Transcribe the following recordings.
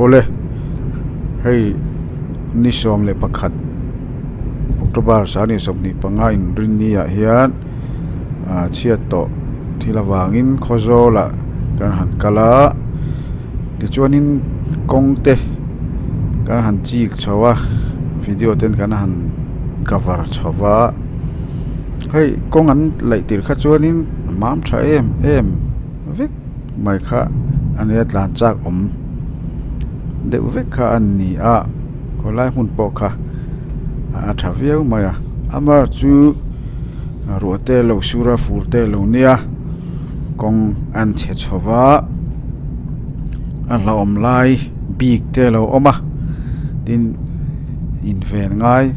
ole hei ni som le pakhat October sani somni panga in rin ni a hian chiat to thilawangin khozola kan han kala ti chuanin kongte kan han chik chawa video ten kan han cover chawa hei kong an leitir kha chuanin mam tha em vek mai kha ania tlan chak deuh vek kha an ni a kolai hun po kha a thaviau maya amar chu ruate lo sura furte lo nia kong an che chowa an Hlauhawm lai big te lo oma tin in ven ngai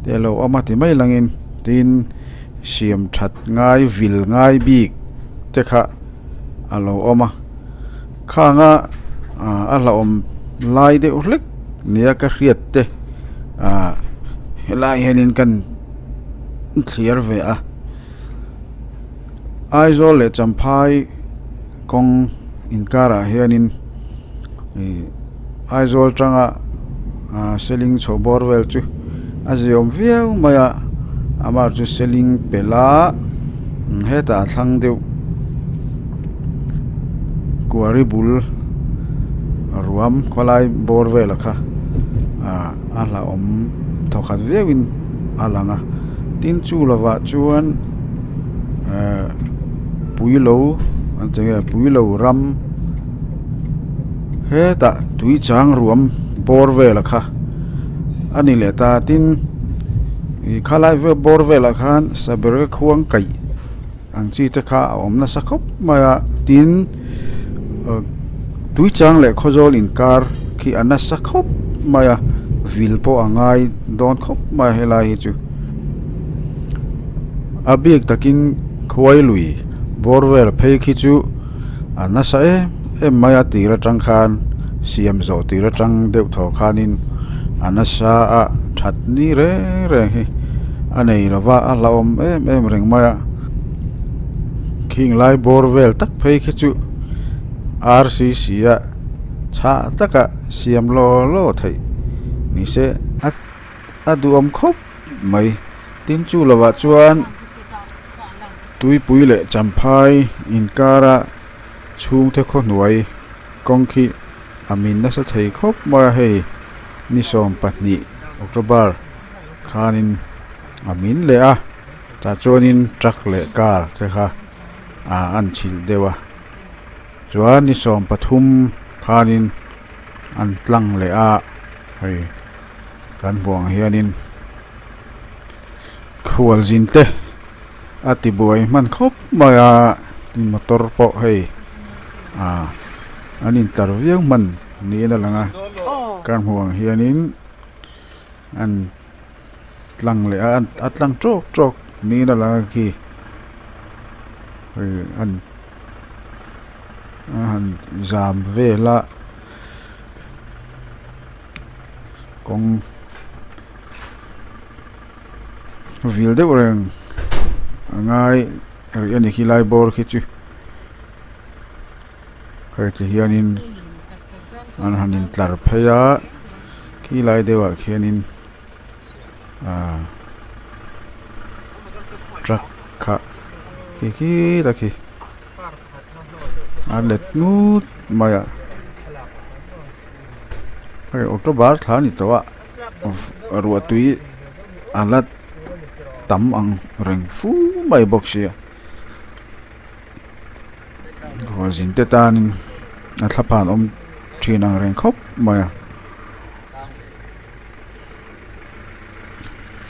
te lo oma ti mai langin tin siam that ngai vil ngai big te kha alo oma khanga a Hlauhawm lai de urlek nia ka Hriat te helai henin kan clear ve a Aizawl le Champhai Kawng inkara hianin Aizawl tanga selling chobor vel chu aziom viau maya amar chu selling pela heta thlang deuh kuari bul ruam kholai bor vel kha a Hlauhawm thokhat vewin alanga tin chu lawa chuan puilo anchenge puilo ram heta tui chang ruam bor vel kha ani le ta tin khalai ve bor vel khan saber khuang kai angchi te kha omna sakhop maya tin tui chang le khozol in kar khi ana sakhop maya vilpo angai don khop ma helai hi chu abik takin khwai lui borwer phei khi chu anasa e maya tira tang khan siam zo tira tang deuh tho khanin anasa a that ni re hi anei rawa a Hlauhawm em reng maya king lai borwel tak phei khi chu RCC a cha taka siam lo thei ni se adu om khop mai tin chu lawa chuan tui pui le Champhai inkara chung the kho nuai kong khi amin na sa thei khop ma hei ni som pahni October khanin amin le a ta chuanin truck le car te kha an chil dewa chuan ni som pathum khanin an tlang le a hei kan buang hianin khual zinte ati boy man khop maya tin motor po hei an interview man ni na langa kan buang hianin an tlang le an atlang trok ni na langa ki hei an zam vela kong vil de oreng ngai ani khilai bor khichu kai ti hianin an hanin tlar pheya khilai dewa khianin truck kha ki takhi an let ngut maya kai October thani towa ruatui alat tam ang reng fu mai boxia ko zinte tanin a thlapan thinang reng khop maya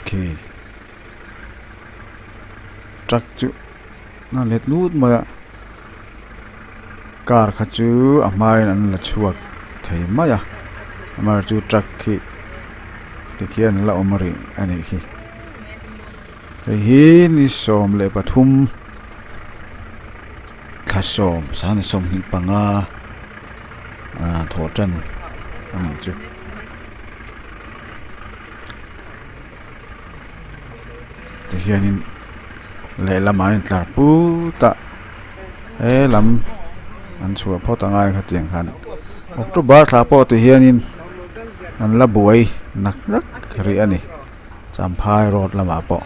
ki truck chu na let lut maya car kha chu amai an la chuak thei maya amar chu truck khi tikhian la omari ani khi hi ni som le pathum thasom san som ni panga thotan ani chu tikhianin le lamain tlar pu ta lam an chua photangai kha tiang khan October thla po ti hianin an la buai nak ri ani Champhai road lama po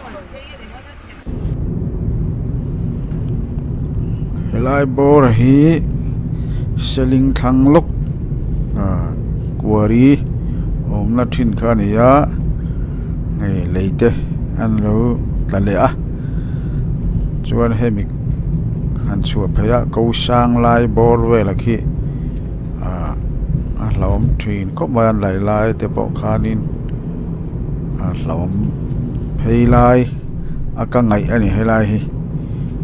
helai bor hi seling thang lok kuari omna thin kha ni ya ngai leite an lo tlale a chuan hemi an chua phaya ko sang lai bor ve la khi Hlauhawm thin ko man lai te po khanin Hlauhawm phei lai aka ngai ani helai hi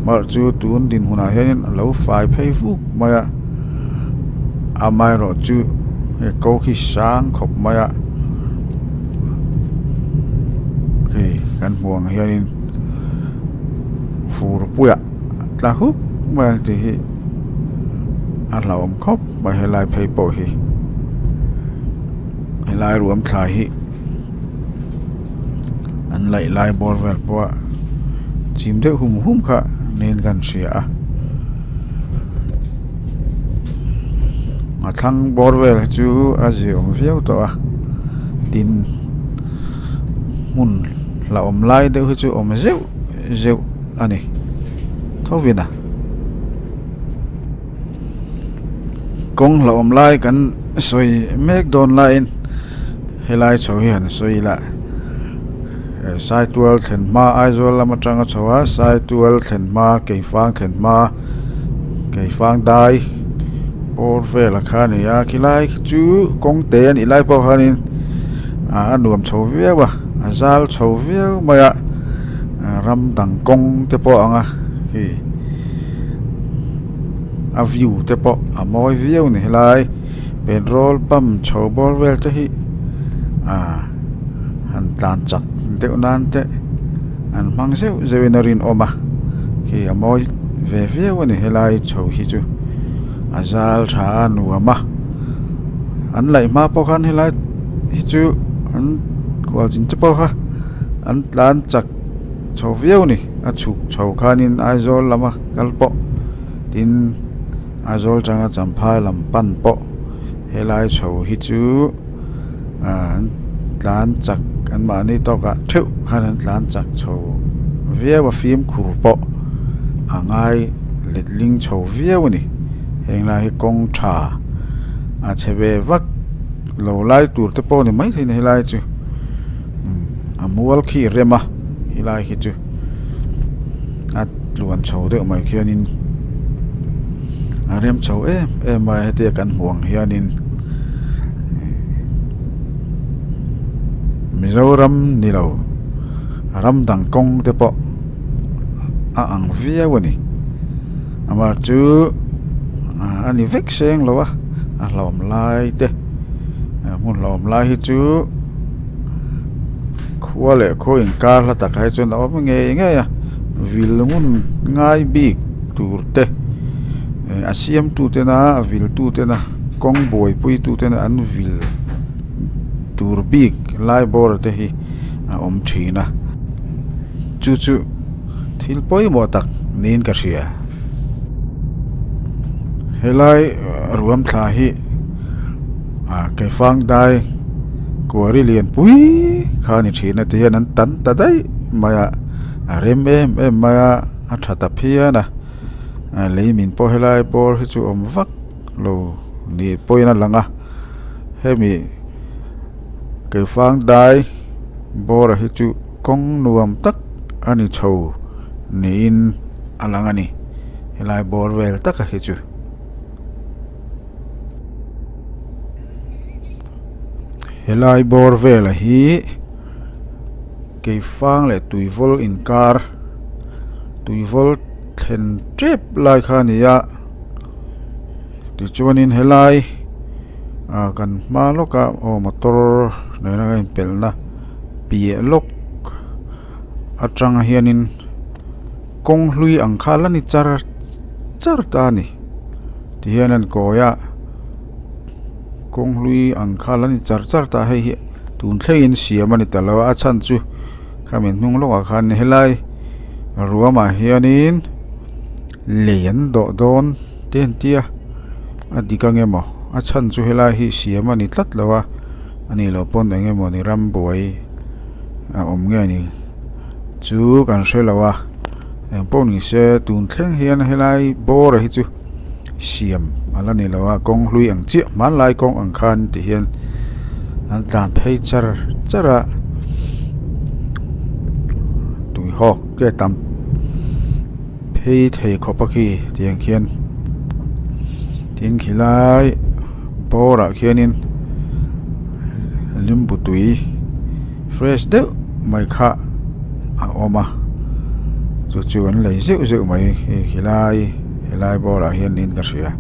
mar chu tun din huna hian lo fai phei fu maya amai ro chu ko khi sang khop maya hi kan huang hianin fur puya tla hu ma ti hi Hlauhawm khop ma helai phei po hi helai ruam thlai hi an lai bor vel po chim de hum kha nen kan ria ma thang bor vel chu a ziom viau to a tin mun la lai de hu chu zeu ani thovina Kawng Hlauhawm lai kan soi mek don lain helai chho hian soi la sai tual thlen ma Aizawl lama tanga chowa sai tual thlen ma keifang thlen ma keifang dai or vela khani ya khilai chu Kawng te ani lai po hanin nuam chho viawa Aizawl chho viau maya ram dang Kawng te po anga hi a view te po a moi viau ni helai petrol pump chho bor vel te hi han tlan chak deuh nan te an hmang zeuin oma khi a moi ve viau ani helai chho hi chu Aizawl tha nuama an lai ma po khan helai hi chu an kwal chin te po ha an tlan chak chho viau ni a chuk chho khanin Aizawl lama kal po tin Aizawl tanga Champhai lam pan po helai chho hi chu tlan chak an ma ni to ka theu khan an tlan chak chho viawa phim khur po angai letling chho viaw ni hengla hi Kawng tha a chebe vak lo lai tur te po ni mai thein helai chu amual khi rema hilai hi chu at luan chho de mai khianin rem chho em mai te kan huang hianin Mizoram nilo ram dang Kawng te po ang viaw ni amar chu ani vek seng lo a Hlauhawm lai te mun Hlauhawm lai hi chu khwale kho in kar la tak hai chun aw nge ya vil mun ngai bik tur te asiam tu te na vil tu te na Kawng boi pui tu te na an vil tur bik lai bor te hi om thina chu thil poi mo tak nin ka ria helai ruam thla hi keifang dai kuari lian pui khani thina te hian an tan ta dai maya rem maya athata phia na leimin po helai bor hi chu om vak lo ni poina langa hemi keifang dai bor hi chu Kawng nuam tak ani chho niin alangani helai bor vel tak hi chu helai bor vel hi keifang le tuivol in kar tuivol thlen trip lai khania ti chuanin helai kan ma loka o motor nena in pelna pie lok atanga hianin Kawng hlui ang khalani char ta ni ti hianan koya Kawng hlui ang khalani char ta hei hi tun thlein siamani talawa a chan chu khamin hnung loka khan helai ruama hianin leyan do don ten tia adikangemo a chan chu helai hi siam ani tlat lawa ani lo pon enge moni ram boi a nge ni chu kan hrelawa em pon ni se tun thleng hian helai bor hi chu siam alani lawa kong hlui ang chi man lai kong ang khan ti hian an tlan phei chara tui hok ke tam phei thei khopaki tiang khian tin khilai bora khianin limbu tui fresh de mai kha a oma chu chu an lei zeu mai helai bora hian nin ka ria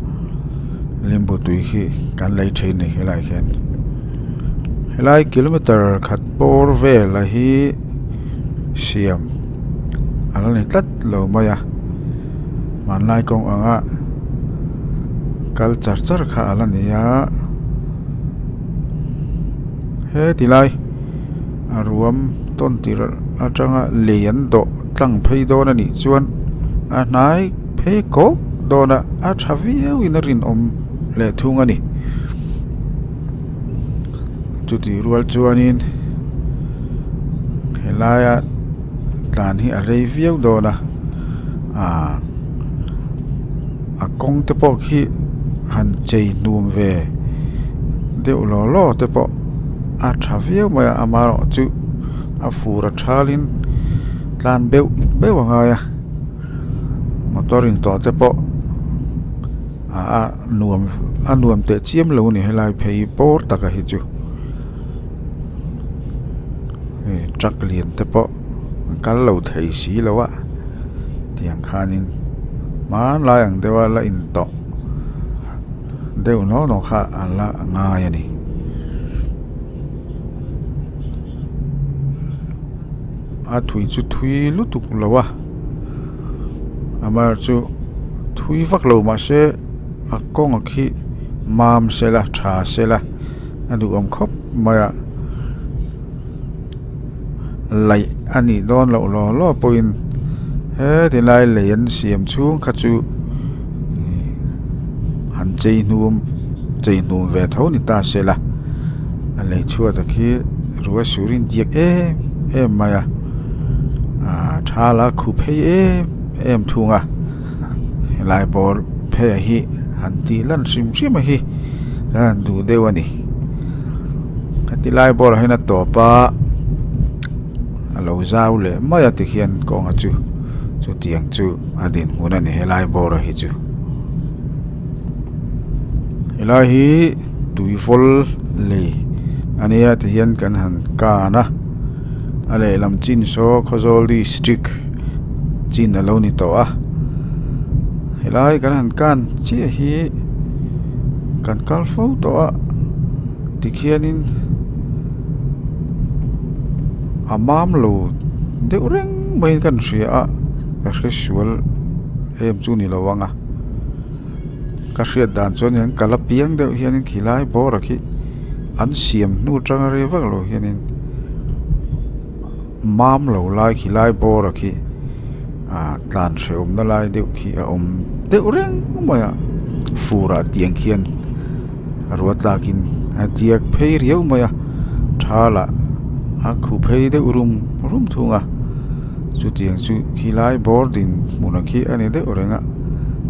limbu tui khi kan lei thein ni helai khian helai kilometer khat bor vel la hi siam alani tlat lo maya man lai kong anga kal char kha alani ya he tilai aruam ton tir atanga lian do tlang phei do na ni chuan a nai phei ko do na a thavi winarin om le thung ani chuti rual chuanin helaya tlan hi a review do na a kong te po khi han chei num ve deu lo te po a thaviau mai amaro chu a fura thalin tlan beu anga ya motorin to te po a nuam te chiam lo ni helai phei por taka hi chu truck lian te po kal lo thei si lawa tiang khanin man lai ang dewa la in to deu no kha ala nga ya ni a thui chu thui lutuk lawa amar chu thui vak lo ma se a kong a khi mam sela tha sela adu om khop maya lai ani don lo poin he ti lai lein siam chung kha chu han chei num ve tho ni ta sela a lei chua ta khi ruwa surin diak em maya thala khu phei em thunga helai bor phe hi han ti lan sim hi kan du dewani ati lai bor hena to pa alo zau le maya ti hian kong chu tiang chu adin huna ni helai bor hi chu helai hi tuifol le ania ti hian kan han ka na ale lam chin so khozol district chin alo ni to a helai kan han kan chi hi kan kal fo to a tikhianin amam lo de reng mai kan ria a ka sual em chu ni lawanga ka ria dan chon yang kala piang de hianin khilai bor khi an siam nu tang re vak lo hianin mam lo lai khilai bor khi tlan seum na lai deuh khi a om deuh reng maya fura tiang khian ruat lakin a tiak phei riau maya thala a khu phei de rum thunga chu tiang chu khilai bor din muna khi ani de orenga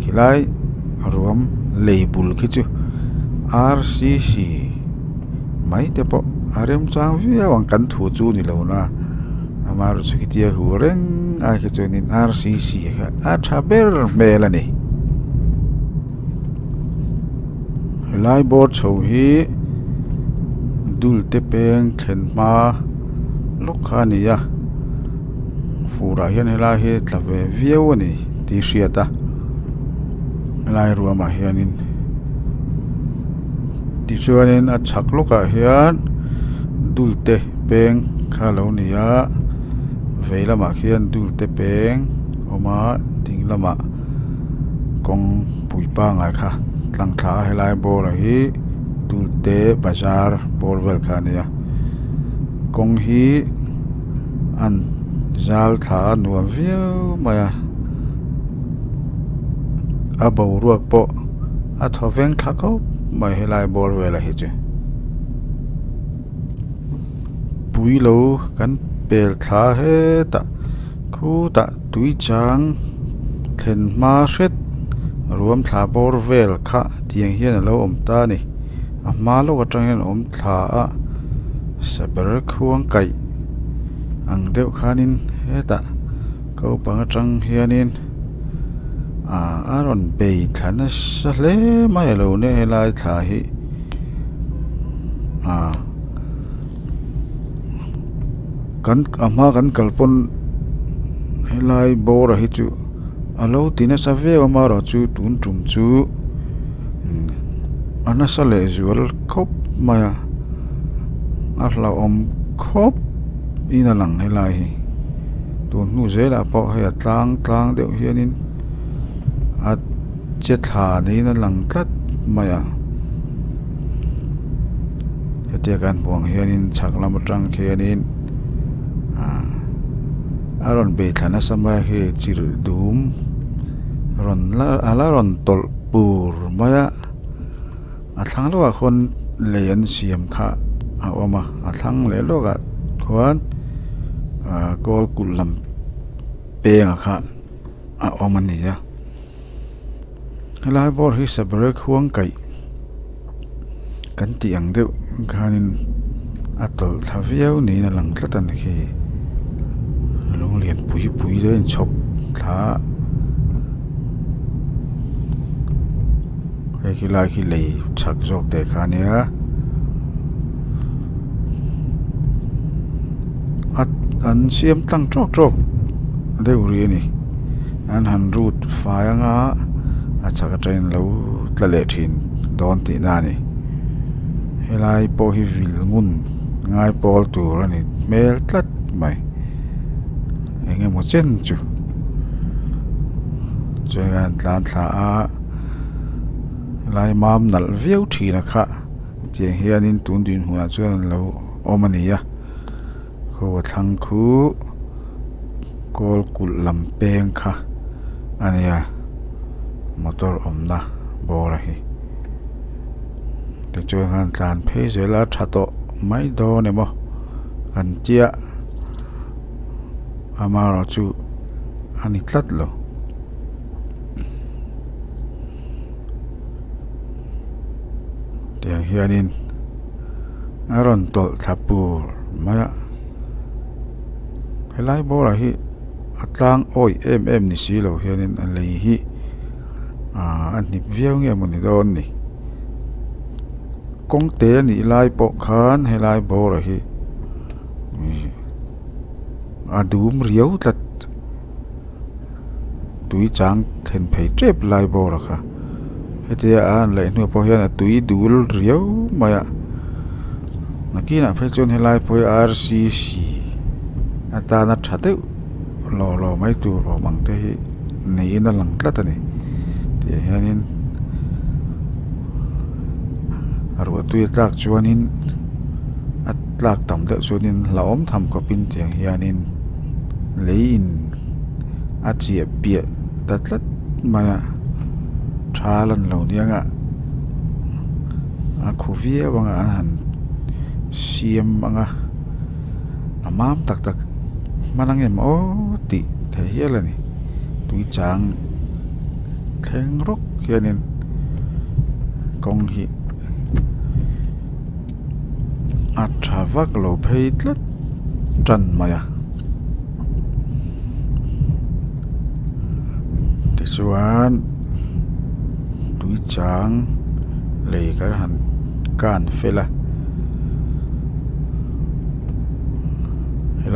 khilai ruam leibul khi chu RCC mai te po arem chang via wang kan thu chu ni lo na amar chu ki tia hu reng a ki chunin RCC kha a thaber melani helai bor chho hi dul te peng thlen ma lokha ni ya fura hian helai hi tlave viau ani ti hriata helai ruama hianin ti chuanin a chhak loka hian dul te peng kha lo ni ya veilama khian dul te peng oma dinglama kong puipa ngai kha tlang thla helai bor hi dul te bazar bor vel kha nia kong hi an zal thla nuam viau maya a bo ruak po a thoveng thla ko mai helai bor vela hi chu pui lo kan pel thla he ta khu ta tui chang thlen ma hret ruam thla bor vel kha tiang hian lo om ta ni a ma lo atang hian om thla a saber khuang kai ang deuh khanin he ta ko pang atang hianin aron bei thana sa hle mai lo ne helai thla hi kan ama kan kalpon helai bor hi chu alo tina sa ve ama ro chu tun tum chu ana sa le zual khop maya a Hlauhawm khop ina lang helai hi tun nu zela po he tlang deuh hianin a che thla ni na lang tlat maya hetia kan buang hianin chaklam atang khianin aron be thana sama he chir dum ron la ala ron tol pur maya a thang lo a khon leyan siam kha a oma a thang le lo ga khwan kol kulam pe kha a oma ni ya lai bor hi sabre khuang kai kan ti ang deuh khanin atol thaviau ni na lang tlatan khi lung lian pui den chop thla khi lai khi lei chak jok te khania an siam tlang trok deuh ri ni an han root faanga a chaka train lo tlale thin don ti na ni helai po hi vil ngun ngai pol tur ani mel tlat mai enge mo chen chu chuan tlan thla a lai mam nal viau thina kha tiang hianin tun din huna chuan lo omania kho thlang khu kol kul lam peng kha ania motor omna bora hi te chuan han tlan phei zela thato mai do ne mo kan chia amaro chu ani tlat lo tiang hianin aron tol thapur maya helai bora hi atlang oi em ni si lo hianin an lei hi an nip viau nge moni don ni kong te ni lai po khan helai bora hi adum riau tlat tui chang then phei trep lai bora kha hetia an le nu po hian tui dul riau maya nakina phei chon helai poi RCC ata na thate lo mai tu ro mang te hi nei na lang tlat ani ti hianin arwa tui tlak chuanin atlak tam de chuanin Hlauhawm tham ko pin tiang hianin lein a chia pia tatlat maya thalan lo nianga a khuvia wanga an siam anga amam tak manangem o ti the hialani tui chang thleng rok hianin kong hi a thavak lo phei tlat tran maya ti chuan tui chang lei kar han kan fela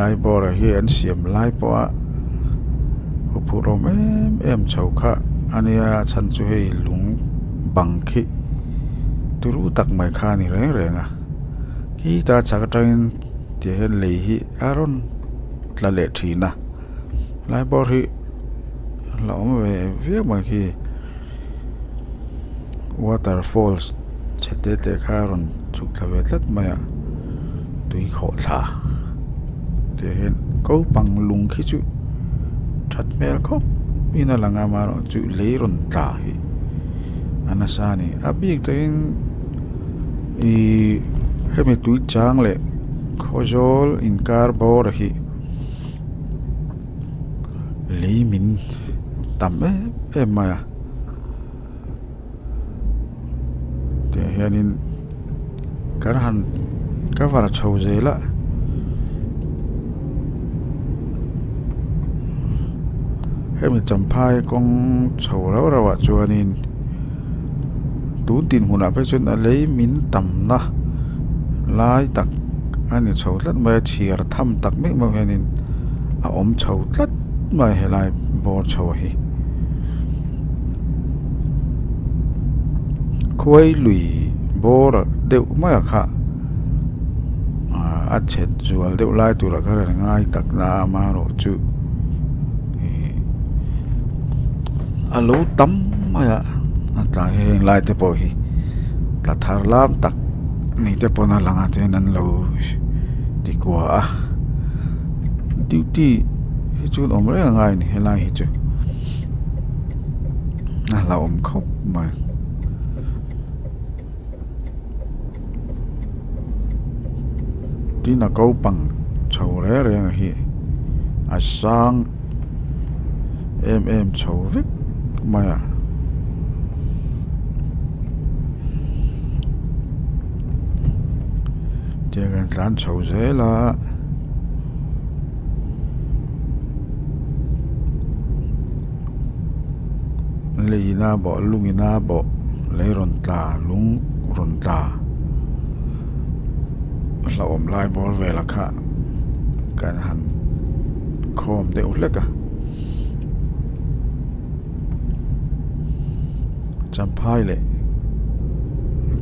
lai bora hi an siam lai po a upurom em chau kha ania chan chu hei lung bang khi turu tak mai kha ni reng a hi ta chaka train ti hen lei hi aron tla le thina lai bor hi Hlauhawm ve via mai khi waterfalls chete te kharon chuk thawe tlat maya tui kho tha te hen ko pang lung khi chu that mel khop ina langa maro chu leiron ta hi anasani abik te i hemi tui chang le khojol inkar bor hi leimin tam maya te hianin karhan kavara chhozela hemi Champhai Kawng chho rawa chuanin tun tin huna pe chun a leimin tam na lai tak ani chho tlat mai thiar tham tak mek mo hianin a om chho tlat mai helai bor chho hi khoi lui bor deuh mai kha a chet zual deuh lai tura kha ngai tak na ma ro chu alo tam maya ta heng lai te po hi ta thar lam tak ni te pona langa te nan lo ti kwa a duty hi chu om re ngai ni helai hi chu na la om khop ma ti na ko pang chho re hi a sang em chho vek maya Tiagan tlan chho zela leina bo lungina bo leiron tla lung ron tla Hlauhawm lai bor vela kha kan han khom de uleka Champhai le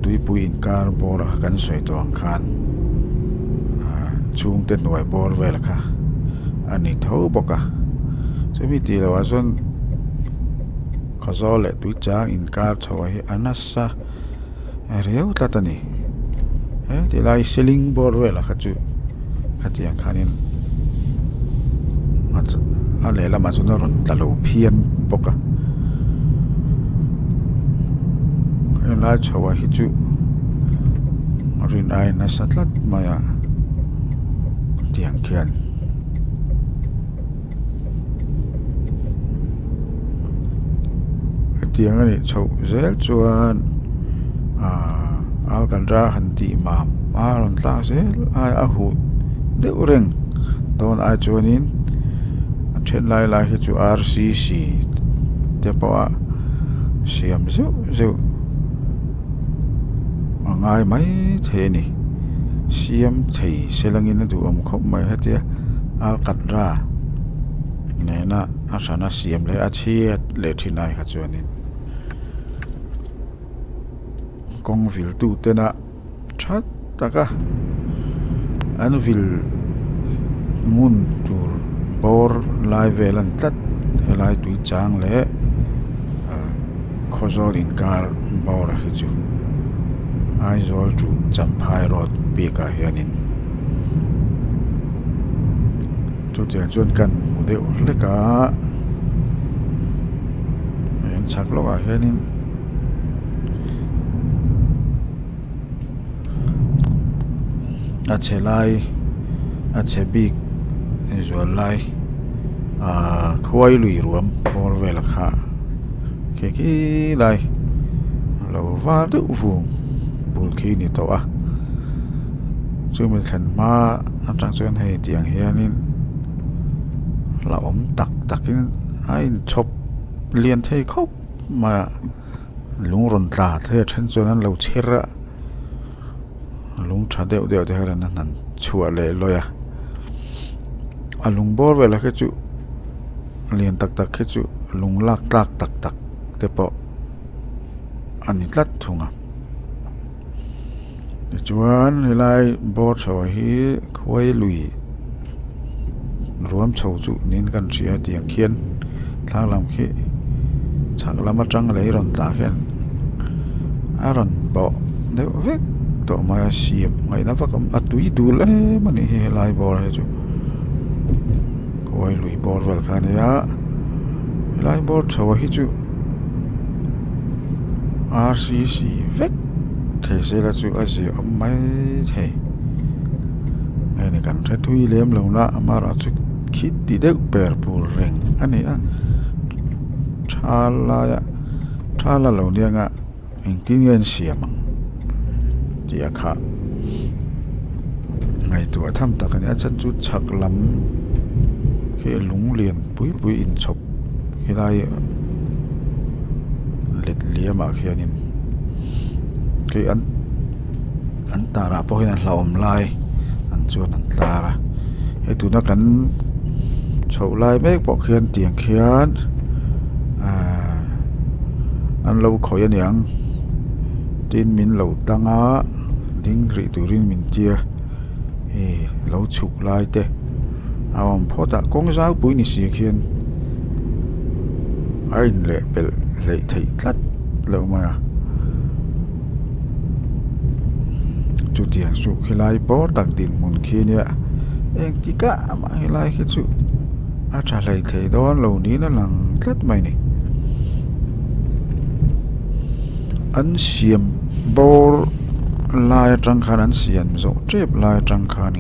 tui pui inkar bor kan soi to ang khan chung te nuai bor vela kha ani tho boka chumi ti lo azon khazol le tui chang inkar chho hi anasa reu tlatani ti lai selling bor vela kha chu khatiang khanin a le lama chu ron talo phian boka lai chawa hi chu rin ai na satlat maya tiang khian tiang ani chho zel chuan al kan ra han ti ma ron tla zel ai a hu de ureng don ai chuanin then lai hi chu RCC te pa siam zeu ngai mai the ni siam thei selangin du om khop mai hatia al katra nena asana siam le achiat le thinai kha chuanin kong vil tu tena that taka an vil ngun tur bor lai velan tlat helai tui chang le khozol inkar bor hi chu Aizawl to Champhai road bika hianin chu tiang chuan kan mu deuh leka en chak loka hianin a chelai a chebik Aizawl lai khwai lui ruam bor vela kha ki lai lo va de uvung bulki ni to a chumi thlen ma atang chuan hei tiang hianin Hlauhawm takin ain chop lian thei khop ma lung ron tla the then chuan an lo chhira lung tha deuh te haran nan chua le loya a lung bor vela khe chu lian tak khe chu lung lak tak te po ani tlat thunga chuan helai bor chho hi khoi lui ruam chho chu nin kan ria tiang khian thlang khi chak lama tang lei ron ta khian aron bo deuh vek to ma siam ngai na vakam atui dul mani helai bor he chu khoi lui bor vel khan ya helai bor chho hi chu RCC vek thầy sẽ là chú gì ông mấy thầy ngày này cần phải thui liếm lâu na mà ra chú khít đi được bèr bù rèn anh ấy cha là lâu niang à mình tin nguyên xiêm chỉ khá ngày tuổi thăm ta cái này chân chú chặt lắm khi lúng liền bụi in chụp khi lại lết lia mà khi anh cái anh ta ra bao nhiêu Hlauhawm lại anh chuan anh ta ra cái tụi nó cần chậu lại mấy bộ khiên tiền khiên anh lâu khỏi anh yang tin mình lâu tăng á tiếng rì tụi riêng mình chia lâu chụp lại thế ông phó ta công giáo bùi nị xì khiên ai lệ thấy tắt lâu mà chú tiền chú khi lại bỏ tặng tiền muốn kia nè em chỉ cả mà khi lại khi chú trả lời thấy đó lâu ní nó lằng rất mày này anh xiêm bor lai trăng khan anh xiêm rồi chép lai trăng khan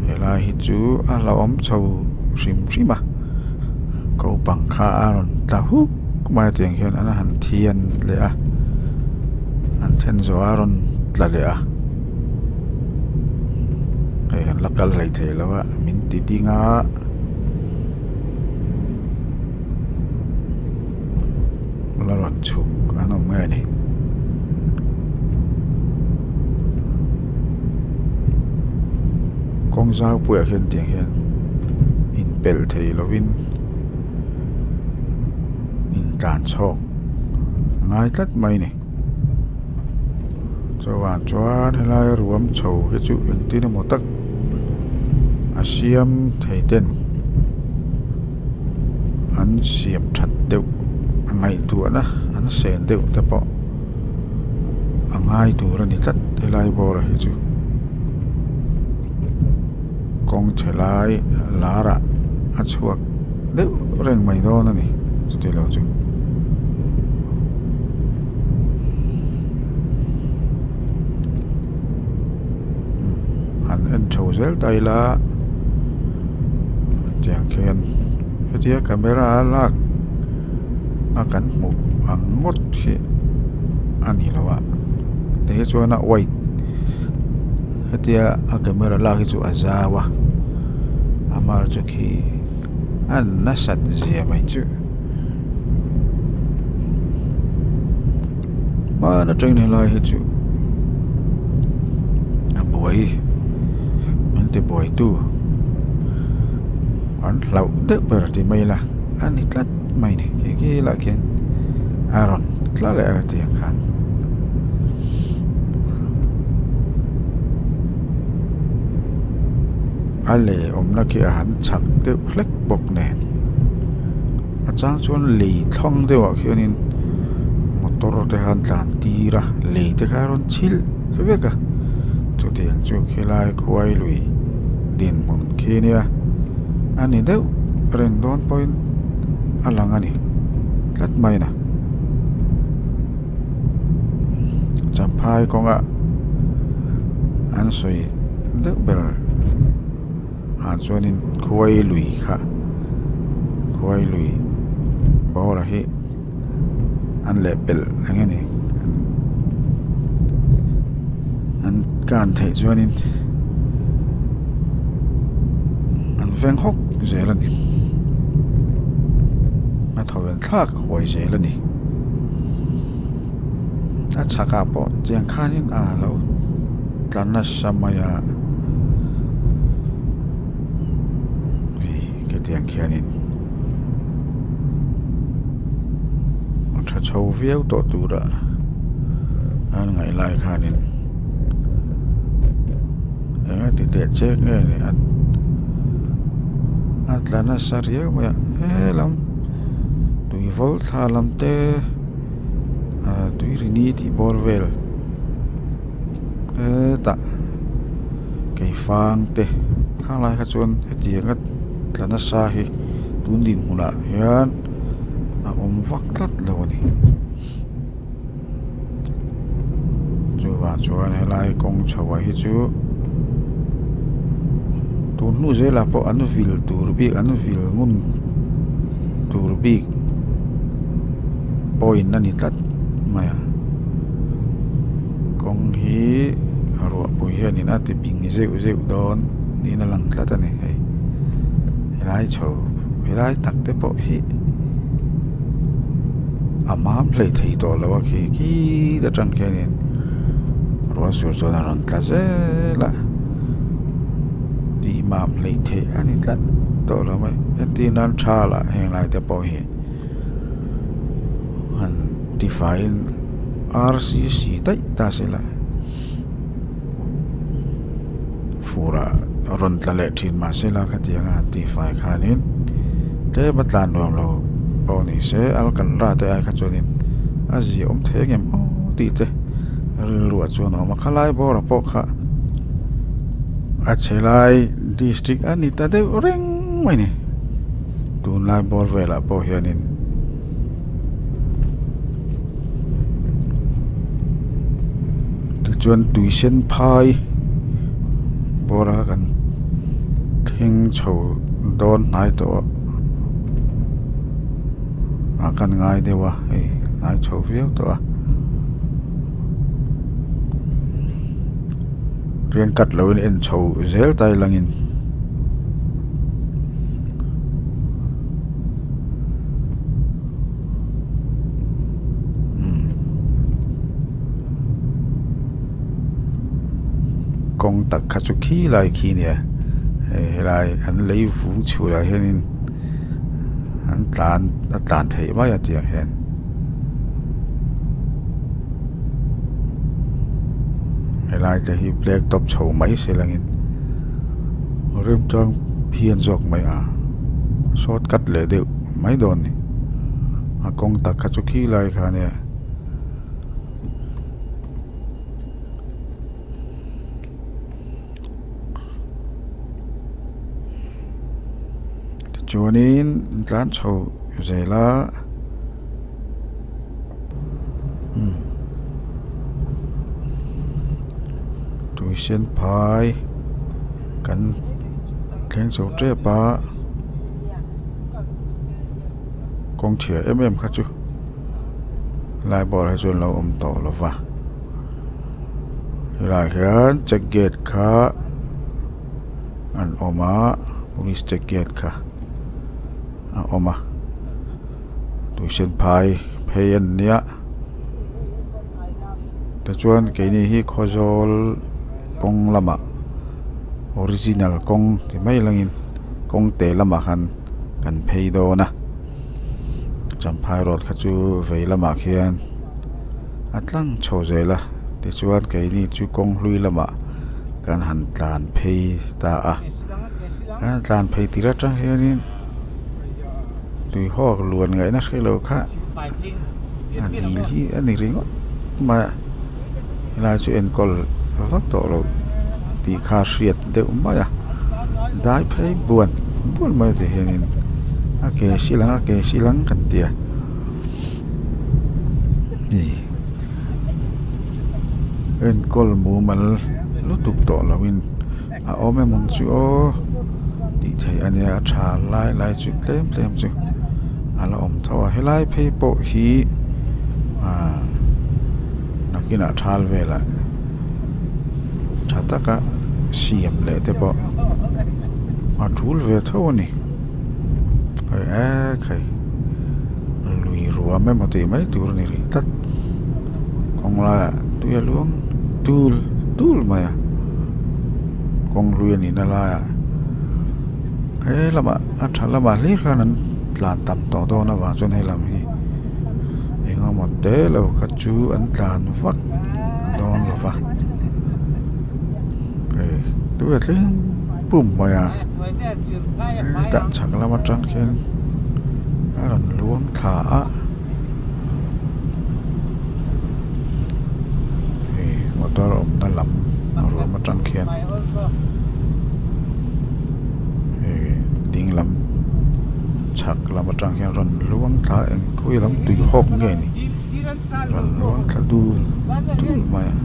thì lai hít chú Hlauhawm châu sim mà câu bằng kha rồi ta hút mai tiền hiện anh hành thiên lệ anh thiên gió rồi là lệ cái hành lạc cal lại thế là mình tí ngã là rồi chụp anh ông nghe này con dao bùa hiện tiền hiện in bel thì lo vin in tàn chọc ngay tất mày này cho bạn cho hay là ruộng chầu cái chữ những tin một tấc xiêm thầy tên anh xiêm thật đều ngày tuổi na anh sen đều tập bỏ ngày tuổi này tất hay là bỏ rồi chứ con trở lại lá ra chuột đều rèn mày đó nè chú thấy lâu chứ anh chầu dễ tay là chẳng khen cái tia camera là akan mo ang ngot khi ani lawa để cho nó quay cái tia camera là cái chỗ Aizawl mà cho khi anh nó sạch gì mày chứ mà nó trên này lại hết chứ buổi mình thì buổi tu anh lâu được berarti mày là anh ít lắm mày này cái là cái Aaron là lại tiền khăn alle nó kia hắn chắc được lách bọc nè trang chuan lì thong đều khi nên motor te han tlan ti ra lì te Aaron chill về cả chú tiền chú khi lại quay lùi điện muốn kia nè anh ấy đâu rèn đón point alang ani lát mai nè Champhai Kawng anh soi đâu bel cho nên quay lùi bao là hết anh lệ bel anh này anh can thấy cho nên anh phèn hốc dễ lắm mà thầu vẫn thắc hoài dễ lắm nè chắc cả bộ tiếng khan nên lâu tan là samaya cái tiếng khan nên thật sâu véo tổ tu ra anh ngày lại khan nên thì để chết nghe này anh là sariya mà lắm tụi volt tha làm te tụi rini thì borvel ta cái phang te khang lai khát chuan cái tiếng á là nó sa hi tún din huna hian vắc lát lâu này và chuan helai kong chawa hi chu tu nu zela po an vil tur bi an vil ngun tur bi point ani tlat maya kong hi ro pui hian in ati ping zeu don ni na lang tlat ani hei helai chho helai tak te po hi amam hlei thei to lawa ki da tang khenin ro sur chona ron tla zela di mam hlei thei ani tlat to la mai ti nan tha la heng lai te po hi han define RCC tai ta se la fura ron tla le thin ma se la ka tianga define khanin te batlan rom lo Pony se al kan ra te ai kha chuanin a zi om thengem o ti te ril ruwa chuan oma khalai bora po kha a chelai district ani ta de reng mai ni tun lai bor vela po hianin tu chuan tuition phai bora kan thing chho don nai to kan ngai dewa ei nai chho viau to rian kat lo in chho zel tai langin kong tak kha chu khi lai khi ne lai an lei vu chu la hianin an tlan thei mai a tiang hen helai te hi black top chho mai se langin rim chang phian jok mai a shortcut le deu mai don ni a kong tak kha chu khi lai kha ne chuanin tlan chho zela tuition phai kan thleng chho tre pa kong thia kha chu lai bor hai chuan lo om to lova lai hian check gate kha an oma police check gate kha oma tuition phai phayan nia ta chuan ke ni hi khozol kong lama original kong ti mai langin kong te lama khan kan phei do na Champhai road kha chu vei lama khian atlang chho zela ti chuan ke ni chu kong hlui lama kan han tlan phei ta a kan tlan phei tira ta hianin tui hok luan ngai na khelo kha di hi ani ringo ma la chu en kol vak to lo ti kha Hriat de ma ya dai phei buan mai te hianin a ke silang kan tia ni en kol mu mal lu tuk to lawin a ome mon chu o ti thei ania tha lai chu tlem chu ala om thawa helai phei po hi nakina thal vela thataka siam le te po a thul ve thawni khai lui ruwa me mate mai tur ni ri tat kong la tu ya luang tul maya kong lui ni na la lama athala ma li khanan tlan tam to do na wa chon helam hi enga mo te lo kha chu an tlan vak don lo va tu ya tling pum maya ta chak la ma tran khen aran luang tha a motor om na lam ro ma tran khen ding lam chak lam atang hian ron luang tha eng khui lam tui hok nge ni ron luang tha dul maya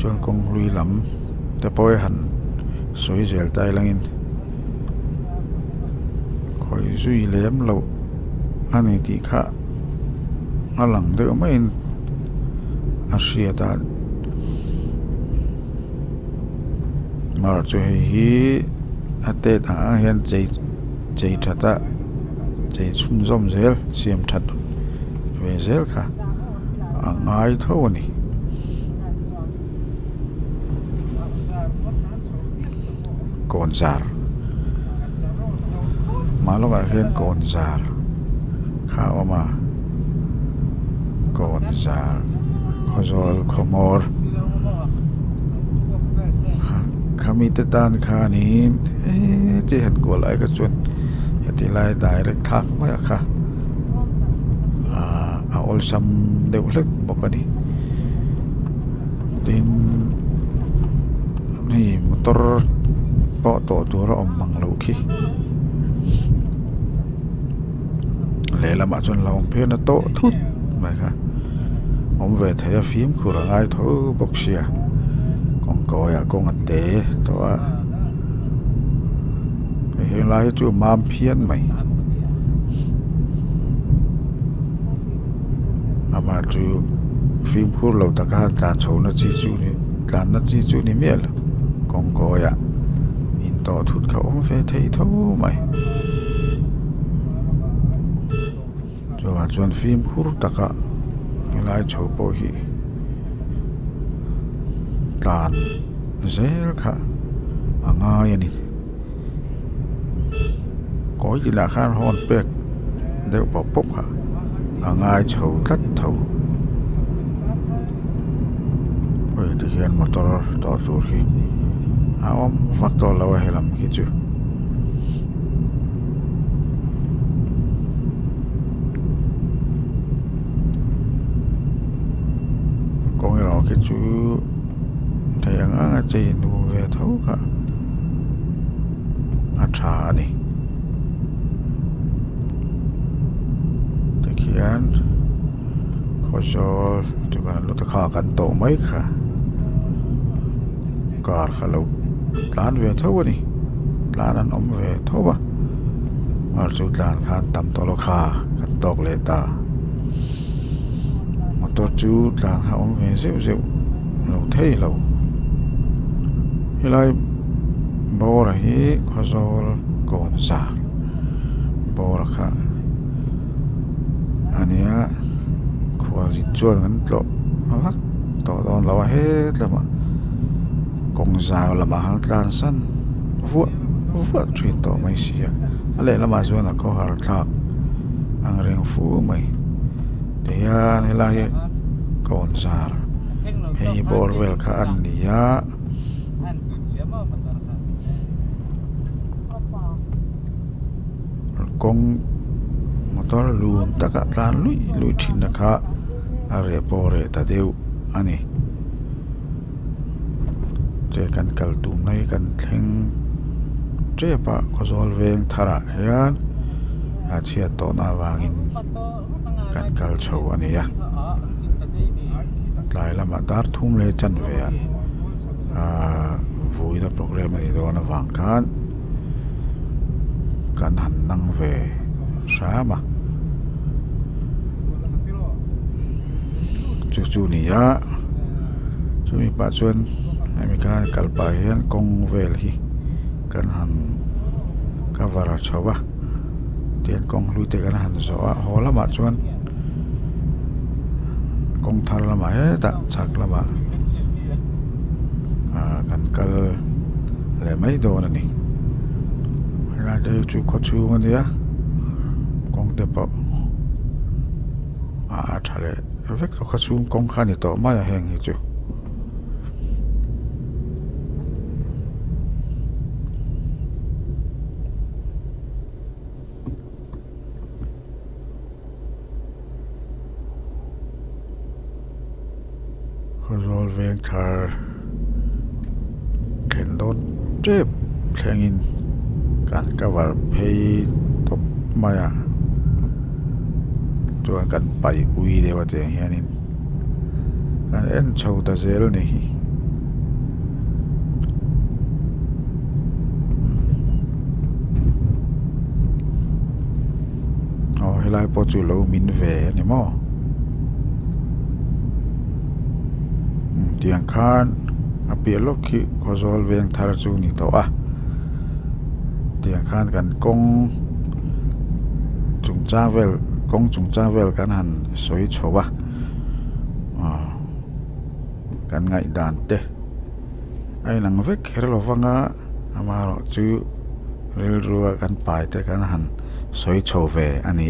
chuan kong hlui lam te pawh han soi zel tai langin khoi zui lem lo ani ti kha a lang deuh mai in a hriat a mar chu hei hi a tet a hian chei that a chei chhun zawm zel siam that ve zel kha a ngai tho ani kon zar malonga hian kon zar kha oma kon zar khozol khomor khami te tan khanin che han ko lai ka chun heti lai direct thak ma kha a ol sam deuh hlek bokani tin ni motor po to tur om mang lo khi le lama chun laum phe na to thut mai kha om ve thaya phim khura ngai tho boxia kong ko ya kong ate to a he lai chu mam phian mai ama chu phim khur lo ta ka tan chho na chi chu ni tlan na chi chu ni mel kong ko ya in to thut kha om ve thei tho mai chuan phim khur taka lai chho po hi tlan zel kha anga yani koi ji la khan hon pek deuh po pop kha anga chho tlat tho oi ti hian motor to tur hi awam factor lo helam hi chu kong ro ke chu thei anga chei nu ve tho kha a tha ni te khian khozol tu kan lo ta kha kan to mai kha kar khalo tlan ve tho ni tlan an om ve tho ba mar chu tlan khan tam to lo kha kan tok le ta motor chu tlan ha om ve zeu zeu lo thei lo hilai bora hi khozol kon zar bora kha ania khwal jin chuan kan tlo vak to don lo he tlama kong zar lama hal tlan san vu thin to mai sia ale lama chuan a ko har thak ang reng fu mai te ya hilai kon zar hei bor vel kha an nia kong motor lun taka tlan lui thin na kha a re po re ta deu ani che kan kal tum nai kan thleng tre pa khozol veng thara hian a chia to na wangin kan kal chho ani ya lai lama dar thum le chan ve a vui na program ni do na wang kan han nang ve sama chu ni ya chu mi pa chuan ami kan kalpa hian kong vel hi kan han cover chowa tian kong lui te kan han zo a holama chuan kong thar lama he ta chak lama kan kal le mai do na ni ra de chu ko chu ngon ya kong te po a thale vek to kha chu kong kha ni to ma ya heng hi chu khozol veng thar khen don trep thlengin kan cover phei top maya chuan kan pai ui dewa te hianin kan en chho ta zel ni hi helai po chu lo min ve ni mo tiang khan api lok khi khozol veng thar chu ni to a tiang khan kan kong chung cha vel kan han soi chowa kan ngai dan te ai nang vek herlo wanga amaro chu ril ruwa kan pai te kan han soi cho ve ani